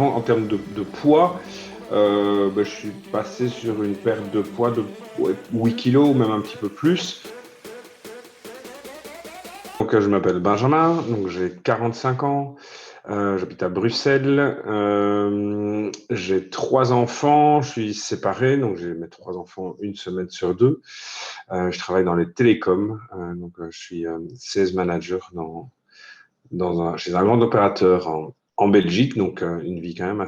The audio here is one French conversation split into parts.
En termes de poids, je suis passé sur une perte de poids de 8 kilos, ou même un petit peu plus. Donc, je m'appelle Benjamin, donc j'ai 45 ans, j'habite à Bruxelles, j'ai 3 enfants, je suis séparé, donc j'ai mes 3 enfants une semaine sur deux. Je travaille dans les télécoms, je suis sales manager chez un grand opérateur en Belgique, donc une vie quand même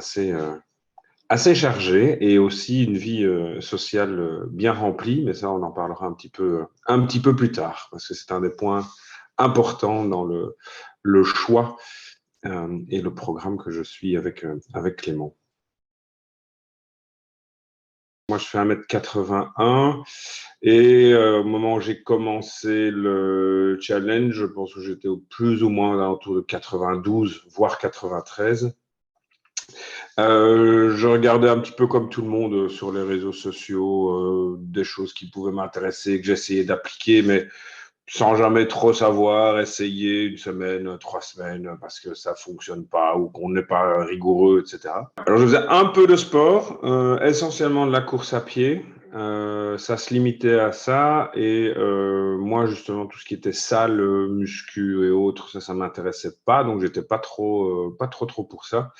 assez chargée et aussi une vie sociale bien remplie, mais ça, on en parlera un petit peu plus tard, parce que c'est un des points importants dans le choix et le programme que je suis avec Clément. Moi, je fais 1,81 m et au moment où j'ai commencé le challenge, je pense que j'étais plus ou moins autour de 92, voire 93. Je regardais un petit peu comme tout le monde sur les réseaux sociaux, des choses qui pouvaient m'intéresser, que j'essayais d'appliquer, mais sans jamais trop savoir, essayer une semaine, 3 semaines, parce que ça fonctionne pas ou qu'on n'est pas rigoureux, etc. Alors, je faisais un peu de sport, essentiellement de la course à pied. Ça se limitait à ça. Et moi, justement, tout ce qui était salle, muscu et autres, ça m'intéressait pas. Donc, j'étais pas trop pour ça.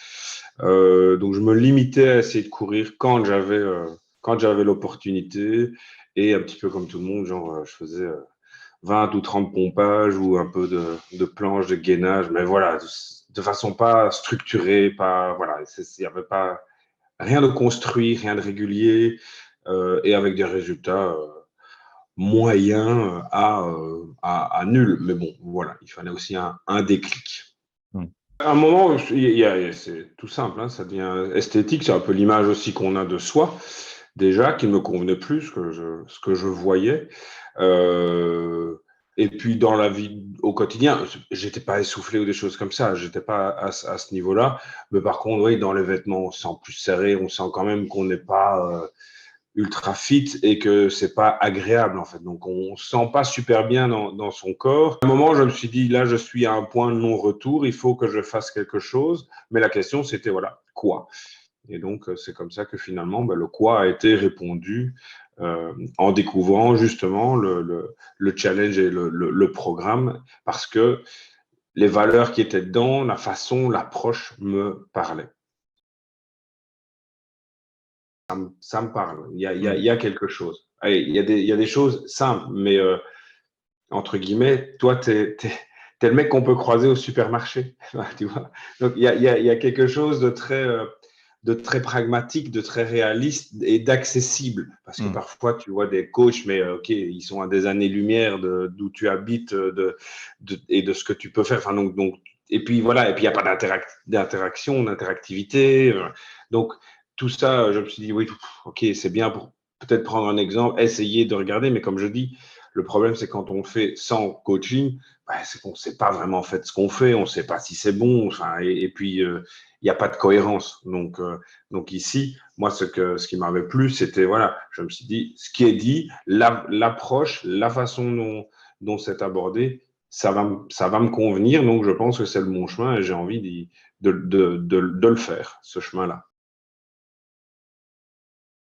Donc, je me limitais à essayer de courir quand j'avais l'opportunité. Et un petit peu comme tout le monde, je faisais 20 ou 30 pompages ou un peu de planches de gainage, mais voilà, de façon pas structurée, pas, voilà, il n'y avait pas rien de construit, rien de régulier, et avec des résultats moyens à nuls. Mais bon, voilà, il fallait aussi un déclic. Mm. À un moment, c'est tout simple, hein, ça devient esthétique, c'est un peu l'image aussi qu'on a de soi, déjà, qui ne me convenait plus, ce que je voyais. Euh, et puis, dans la vie au quotidien, j'étais pas essoufflé ou des choses comme ça, j'étais pas à ce niveau-là. Mais par contre, oui, dans les vêtements, on se sent plus serré, on sent quand même qu'on n'est pas ultra fit et que c'est pas agréable en fait. Donc on se sent pas super bien dans son corps. À un moment, je me suis dit là, je suis à un point de non-retour, il faut que je fasse quelque chose. Mais la question, c'était voilà, quoi? Et donc c'est comme ça que finalement, le quoi a été répondu en découvrant justement le challenge et le programme, parce que les valeurs qui étaient dedans, la façon, l'approche me parlaient. Ça me parle. Il y a quelque chose. Allez, il y a des choses simples, mais entre guillemets, toi, t'es le mec qu'on peut croiser au supermarché. Tu vois. Donc, il y a quelque chose de très pragmatique, de très réaliste et d'accessible. Parce que Mm. parfois, tu vois des coachs, mais OK, ils sont à des années-lumière d'où tu habites et de ce que tu peux faire. Enfin, et puis voilà, et puis il n'y a pas d'interaction, d'interactivité. Donc, tout ça, je me suis dit, oui, OK, c'est bien pour peut-être prendre un exemple, essayer de regarder, mais comme je dis, le problème, c'est quand on fait sans coaching, c'est qu'on ne sait pas vraiment fait ce qu'on fait, on ne sait pas si c'est bon, enfin, et puis il n'y a pas de cohérence. Donc ici, moi, ce qui m'avait plu, c'était, voilà, je me suis dit, ce qui est dit, l'approche, la façon dont c'est abordé, ça va me convenir, donc je pense que c'est le bon chemin et j'ai envie de le faire, ce chemin-là.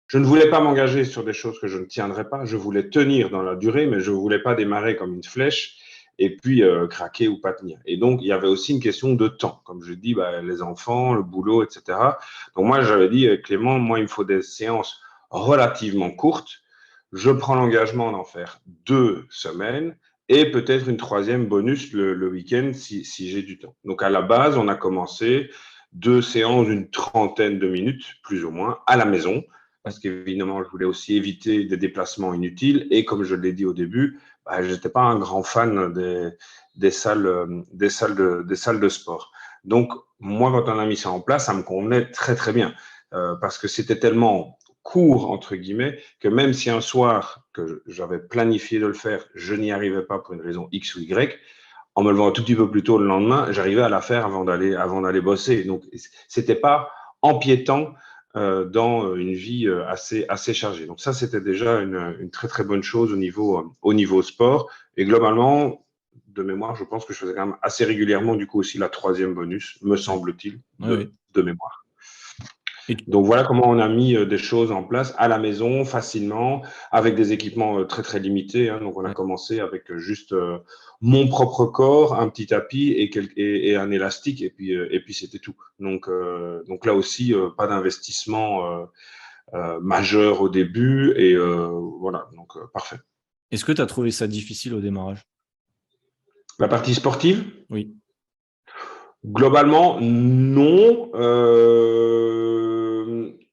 Je ne voulais pas m'engager sur des choses que je ne tiendrais pas. Je voulais tenir dans la durée, mais je ne voulais pas démarrer comme une flèche et puis craquer ou pas tenir. Et donc, il y avait aussi une question de temps. Comme je dis, les enfants, le boulot, etc. Donc, moi, j'avais dit, Clément, moi, il me faut des séances relativement courtes. Je prends l'engagement d'en faire 2 semaines et peut-être une troisième bonus le week-end si j'ai du temps. Donc, à la base, on a commencé 2 séances d'une trentaine de minutes, plus ou moins, à la maison parce qu'évidemment, je voulais aussi éviter des déplacements inutiles. Et comme je l'ai dit au début, je n'étais pas un grand fan des salles de sport. Donc, moi, quand on a mis ça en place, ça me convenait très, très bien. Parce que c'était tellement court, entre guillemets, que même si un soir que j'avais planifié de le faire, je n'y arrivais pas pour une raison X ou Y, en me levant un tout petit peu plus tôt le lendemain, j'arrivais à la faire avant d'aller bosser. Donc, c'était pas empiétant dans une vie assez chargée. Donc ça, c'était déjà une très très bonne chose au niveau sport. Et globalement, de mémoire, je pense que je faisais quand même assez régulièrement, du coup aussi la troisième bonus, me Oui, semble-t-il, oui. de mémoire. Et Donc voilà comment on a mis des choses en place à la maison facilement, avec des équipements très très limités, hein. Donc on a ouais. commencé avec juste mon propre corps, un petit tapis et un élastique, et puis c'était tout. Donc là aussi, pas d'investissement majeur au début, et voilà, donc parfait. Est-ce que tu as trouvé ça difficile au démarrage? La partie sportive, Oui. globalement, non.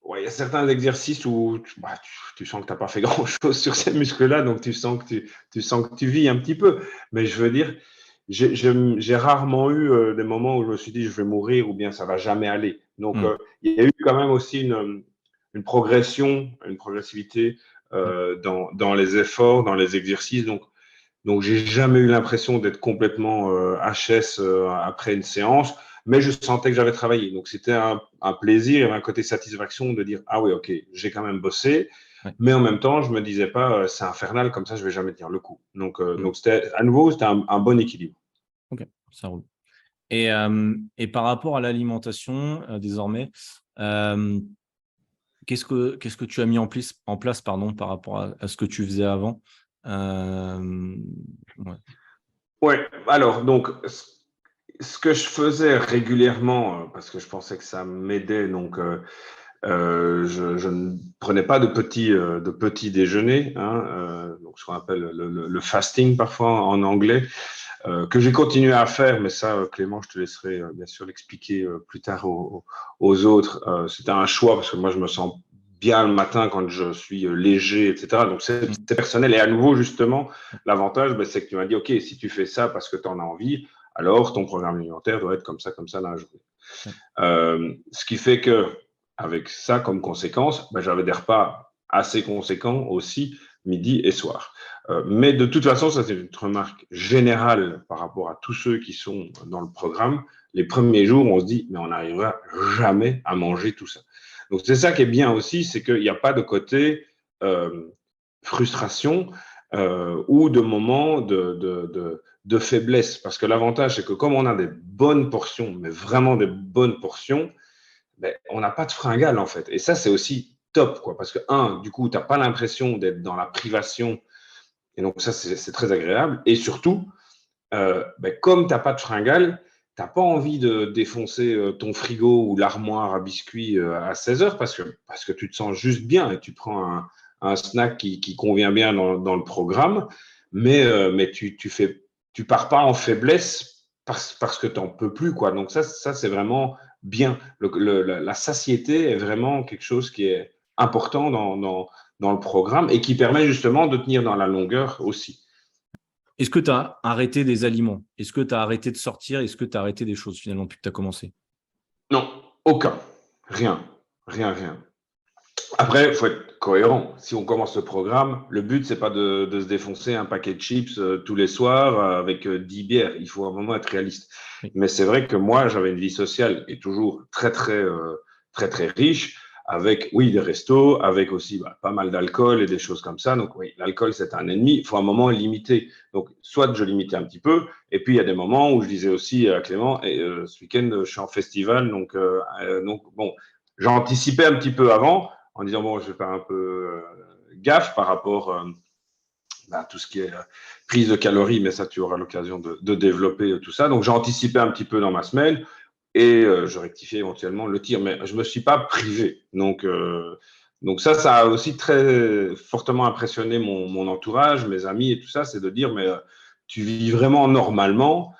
Ouais, il y a certains exercices où tu sens que tu n'as pas fait grand-chose sur ces muscles-là, donc tu sens que tu vis un petit peu. Mais je veux dire, j'ai rarement eu des moments où je me suis dit je vais mourir ou bien ça va jamais aller. Donc, Mm. il y a eu quand même aussi une progression, une progressivité Mm. dans les efforts, dans les exercices. Donc, j'ai jamais eu l'impression d'être complètement HS après une séance, mais je sentais que j'avais travaillé. Donc, c'était un plaisir et un côté satisfaction de dire ah oui, ok, j'ai quand même bossé, Ouais. mais en même temps, je me disais pas c'est infernal comme ça, je vais jamais tenir le coup. Mm. Donc c'était à nouveau c'était un bon équilibre. Ok, ça roule. Et par rapport à l'alimentation, désormais, euh, qu'est-ce que tu as mis en place pardon, par rapport à ce que tu faisais avant? Ouais. Ouais. Alors donc ce que je faisais régulièrement parce que je pensais que ça m'aidait donc. Je ne prenais pas de petits déjeuners, hein, donc ce qu'on appelle le fasting parfois en anglais, que j'ai continué à faire, mais ça, Clément, je te laisserai bien sûr l'expliquer plus tard aux autres. C'était un choix parce que moi, je me sens bien le matin quand je suis léger, etc. Donc, Mm. c'est personnel. Et à nouveau, justement, l'avantage, ben, c'est que tu m'as dit, OK, si tu fais ça parce que tu en as envie, alors ton programme alimentaire doit être comme ça dans la journée. Ouais. Ce qui fait que, avec ça comme conséquence, ben, j'avais des repas assez conséquents aussi, midi et soir. Mais de toute façon, ça c'est une remarque générale par rapport à tous ceux qui sont dans le programme. Les premiers jours, on se dit, mais on n'arrivera jamais à manger tout ça. Donc c'est ça qui est bien aussi, c'est qu'il n'y a pas de côté frustration ou de moments de faiblesse. Parce que l'avantage, c'est que comme on a des bonnes portions, mais vraiment des bonnes portions, ben, on n'a pas de fringales en fait. Et ça, c'est aussi top, quoi. Parce que, du coup, tu n'as pas l'impression d'être dans la privation. Et donc, ça, c'est très agréable. Et surtout, ben, comme tu n'as pas de fringales, tu n'as pas envie de défoncer ton frigo ou l'armoire à biscuits à 16 heures parce que tu te sens juste bien et tu prends un snack qui convient bien dans le programme, mais tu pars pas en faiblesse parce que tu n'en peux plus, quoi. Donc ça c'est vraiment bien. La satiété est vraiment quelque chose qui est important dans le programme et qui permet justement de tenir dans la longueur aussi. Est-ce que tu as arrêté des aliments? Est-ce que tu as arrêté de sortir? Est-ce que tu as arrêté des choses finalement depuis que tu as commencé? Non, aucun. Rien. Rien, rien. Après, il faut être cohérent. Si on commence le programme, le but, c'est pas de se défoncer un paquet de chips tous les soirs avec 10 bières. Il faut à un moment être réaliste. Oui. Mais c'est vrai que moi, j'avais une vie sociale et toujours très, très riche, avec, oui, des restos, avec aussi pas mal d'alcool et des choses comme ça. Donc, oui, l'alcool, c'est un ennemi. Il faut à un moment limiter. Donc, soit je limitais un petit peu, et puis il y a des moments où je disais aussi à Clément, ce week-end, je suis en festival, donc bon, j'anticipais un petit peu avant en disant bon, je vais faire un peu gaffe par rapport à tout ce qui est prise de calories, mais ça, tu auras l'occasion de développer tout ça. Donc, j'ai anticipé un petit peu dans ma semaine et je rectifiais éventuellement le tir, mais je ne me suis pas privé. Donc ça a aussi très fortement impressionné mon entourage, mes amis et tout ça, c'est de dire, mais tu vis vraiment normalement.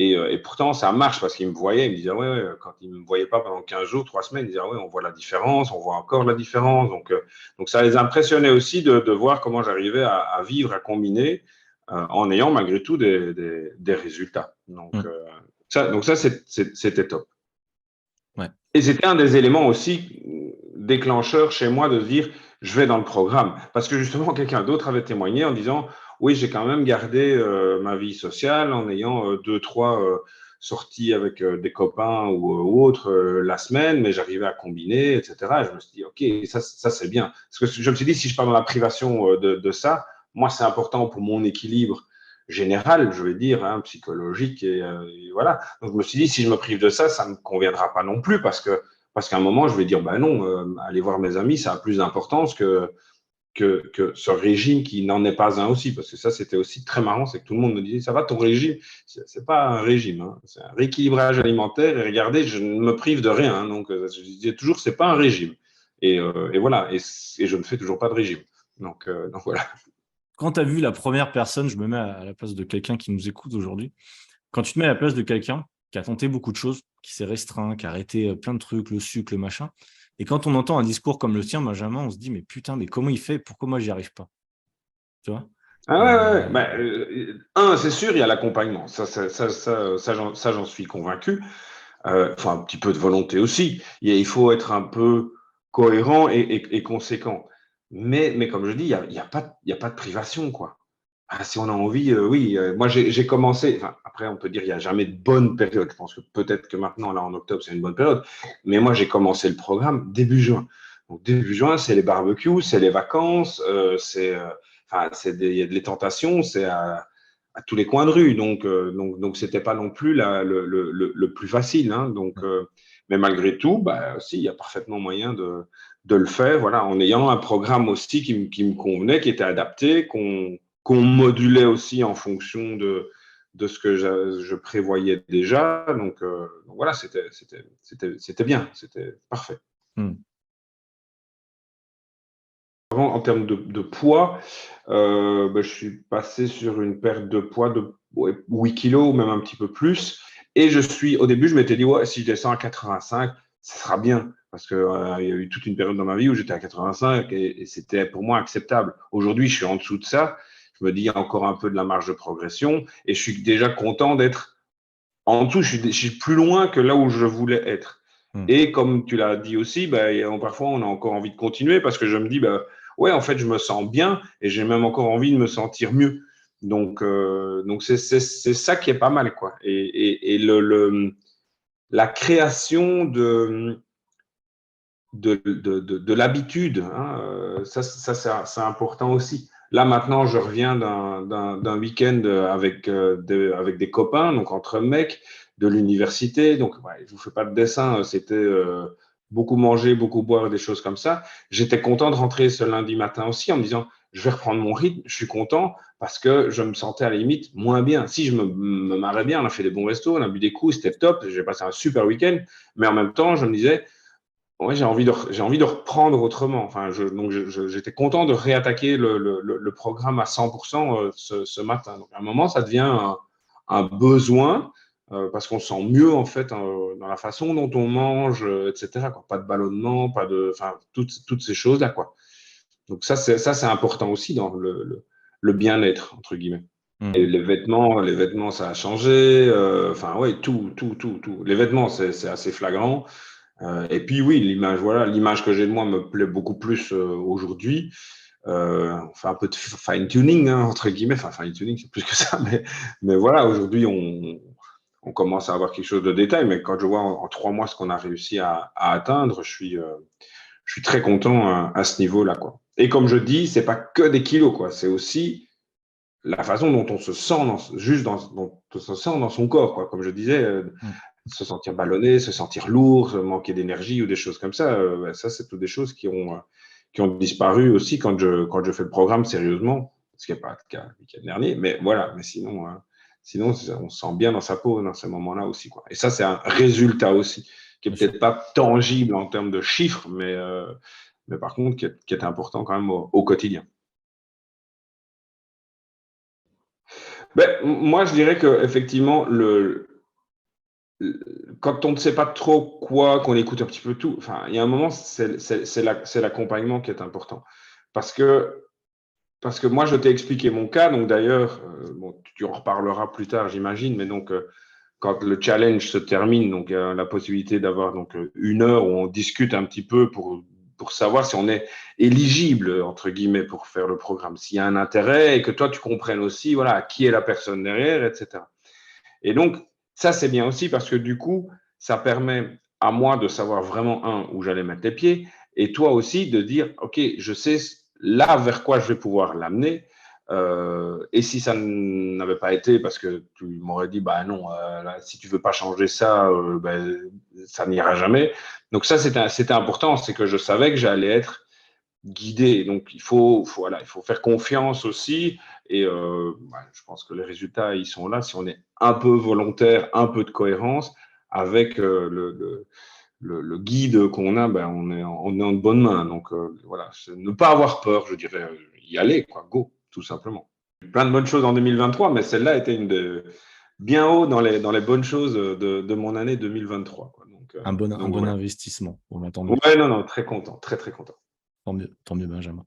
Et pourtant, ça marche parce qu'ils me voyaient, ils me disaient, ouais, quand ils ne me voyaient pas pendant 15 jours, 3 semaines, ils disaient, ouais, on voit la différence, on voit encore la différence. Donc ça les impressionnait aussi de voir comment j'arrivais à vivre, à combiner en ayant malgré tout des résultats. Mm. Donc ça c'était top. Ouais. Et c'était un des éléments aussi déclencheurs chez moi de se dire, je vais dans le programme. Parce que justement, quelqu'un d'autre avait témoigné en disant, oui, j'ai quand même gardé ma vie sociale en ayant deux, trois sorties avec des copains ou autres la semaine, mais j'arrivais à combiner, etc. Et je me suis dit, OK, ça c'est bien. Parce que je me suis dit, si je pars dans la privation de ça, moi, c'est important pour mon équilibre général, je vais dire, hein, psychologique, et voilà. Donc, je me suis dit, si je me prive de ça, ça ne me conviendra pas non plus Parce qu'à un moment, je vais dire, ben non, aller voir mes amis, ça a plus d'importance que ce régime qui n'en est pas un aussi. Parce que ça, c'était aussi très marrant, c'est que tout le monde me disait, ça va ton régime? C'est pas un régime, hein, c'est un rééquilibrage alimentaire. Et regardez, je ne me prive de rien. Hein, donc, je disais toujours, c'est pas un régime. Et voilà, et je ne fais toujours pas de régime. Donc voilà. Quand tu as vu la première personne, je me mets à la place de quelqu'un qui nous écoute aujourd'hui, quand tu te mets à la place de quelqu'un qui a tenté beaucoup de choses, qui s'est restreint, qui a arrêté plein de trucs, le sucre, le machin, et quand on entend un discours comme le tien, Benjamin, on se dit, mais putain, mais comment il fait? Pourquoi moi, j'y arrive pas? Tu vois? Ah ouais, ouais, ouais. Euh, C'est sûr, il y a l'accompagnement. Ça, j'en suis convaincu. Enfin, un petit peu de volonté aussi. Il faut être un peu cohérent et conséquent. Mais comme je dis, il y a pas de privation, quoi. Ah, si on a envie, oui. Moi, j'ai commencé. Enfin, après, on peut dire qu'il n'y a jamais de bonne période. Je pense que peut-être que maintenant, là, en octobre, c'est une bonne période. Mais moi, j'ai commencé le programme début juin. Donc, début juin, c'est les barbecues, c'est les vacances, il y a des tentations, c'est à tous les coins de rue. Donc c'était pas non plus le plus facile. Hein. Mais malgré tout, bah, si, il y a parfaitement moyen de le faire, voilà, en ayant un programme aussi qui me convenait, qui était adapté, qu'on modulait aussi en fonction de ce que je prévoyais déjà. Donc voilà, c'était bien, c'était parfait. hmm. En termes de poids, je suis passé sur une perte de poids de 8 kilos ou même un petit peu plus. Et au début, je m'étais dit, ouais, si je descends à 85, ça sera bien. Parce qu'il y a eu toute une période dans ma vie où j'étais à 85 et c'était pour moi acceptable. Aujourd'hui, je suis en dessous de ça. Je me dis, il y a encore un peu de la marge de progression et je suis déjà content d'être en dessous. Je suis plus loin que là où je voulais être. Hmm. Et comme tu l'as dit aussi, parfois on a encore envie de continuer parce que je me dis, ouais, en fait, je me sens bien et j'ai même encore envie de me sentir mieux. Donc c'est ça qui est pas mal, quoi. Et la création de l'habitude, hein, c'est important aussi. Là, maintenant, je reviens d'un week-end avec des copains, donc entre mecs de l'université. Donc, ouais, je vous fais pas de dessin, c'était beaucoup manger, beaucoup boire, des choses comme ça. J'étais content de rentrer ce lundi matin aussi en me disant, je vais reprendre mon rythme, je suis content parce que je me sentais à la limite moins bien. Si je me marrais bien, on a fait des bons restos, on a bu des coups, c'était top, j'ai passé un super week-end, mais en même temps, je me disais, ouais, j'ai envie de reprendre autrement. Enfin, j'étais content de réattaquer le programme à 100% ce matin. Donc, à un moment, ça devient un besoin parce qu'on se sent mieux en fait dans la façon dont on mange, etc. Quoi. Pas de ballonnement, enfin, toutes ces choses-là, quoi. Donc ça, c'est important aussi dans le bien-être entre guillemets. Et Hmm. les vêtements, ça a changé. Enfin, ouais, tout. Les vêtements, c'est assez flagrant. Et puis oui, l'image que j'ai de moi me plaît beaucoup plus aujourd'hui. On fait un peu de fine-tuning, hein, entre guillemets. Enfin, fine-tuning, c'est plus que ça. Mais voilà, aujourd'hui, on commence à avoir quelque chose de détail. Mais quand je vois en 3 mois ce qu'on a réussi à atteindre, je suis très content à ce niveau-là, quoi. Et comme je dis, c'est pas que des kilos, quoi. C'est aussi la façon dont on se sent, dont on se sent dans son corps, quoi. Comme je disais, Hmm. se sentir ballonné, se sentir lourd, manquer d'énergie ou des choses comme ça. Ça, c'est toutes des choses qui ont disparu aussi quand je fais le programme sérieusement, ce qui n'est pas le cas le week-end dernier. Mais voilà, mais sinon, on se sent bien dans sa peau dans ces moments-là aussi, quoi. Et ça, c'est un résultat aussi, qui est Bien sûr. peut-être pas tangible en termes de chiffres, mais par contre, qui est important quand même au quotidien. Moi, je dirais que effectivement, quand on ne sait pas trop quoi, qu'on écoute un petit peu tout, enfin, il y a un moment, c'est l'accompagnement qui est important. Parce que, parce que moi, je t'ai expliqué mon cas, donc d'ailleurs, bon, tu en reparleras plus tard, j'imagine, mais donc, quand le challenge se termine, donc, la possibilité d'avoir donc 1 heure où on discute un petit peu pour savoir si on est éligible, entre guillemets, pour faire le programme, s'il y a un intérêt et que toi, tu comprennes aussi, voilà, qui est la personne derrière, etc. Et donc, ça, c'est bien aussi parce que du coup, ça permet à moi de savoir vraiment, où j'allais mettre les pieds, et toi aussi de dire, OK, je sais là vers quoi je vais pouvoir l'amener. Et si ça n'avait pas été, parce que tu m'aurais dit, bah non, là, si tu veux pas changer ça, ben, ça n'ira jamais. Donc ça, c'était important, c'est que je savais que j'allais être guidé. Donc voilà, il faut faire confiance aussi. Et je pense que les résultats, ils sont là. Si on est un peu volontaire, un peu de cohérence avec le guide qu'on a, ben, on est en bonne main. Donc voilà, ne pas avoir peur, je dirais, y aller, quoi, go, tout simplement. Plein de bonnes choses en 2023, mais celle-là était bien haut dans les bonnes choses de mon année 2023. Quoi. Un bon Donc voilà. investissement. Bon, bah, tant mieux. Ouais, non, non, très content, très, très content. Tant mieux, Benjamin.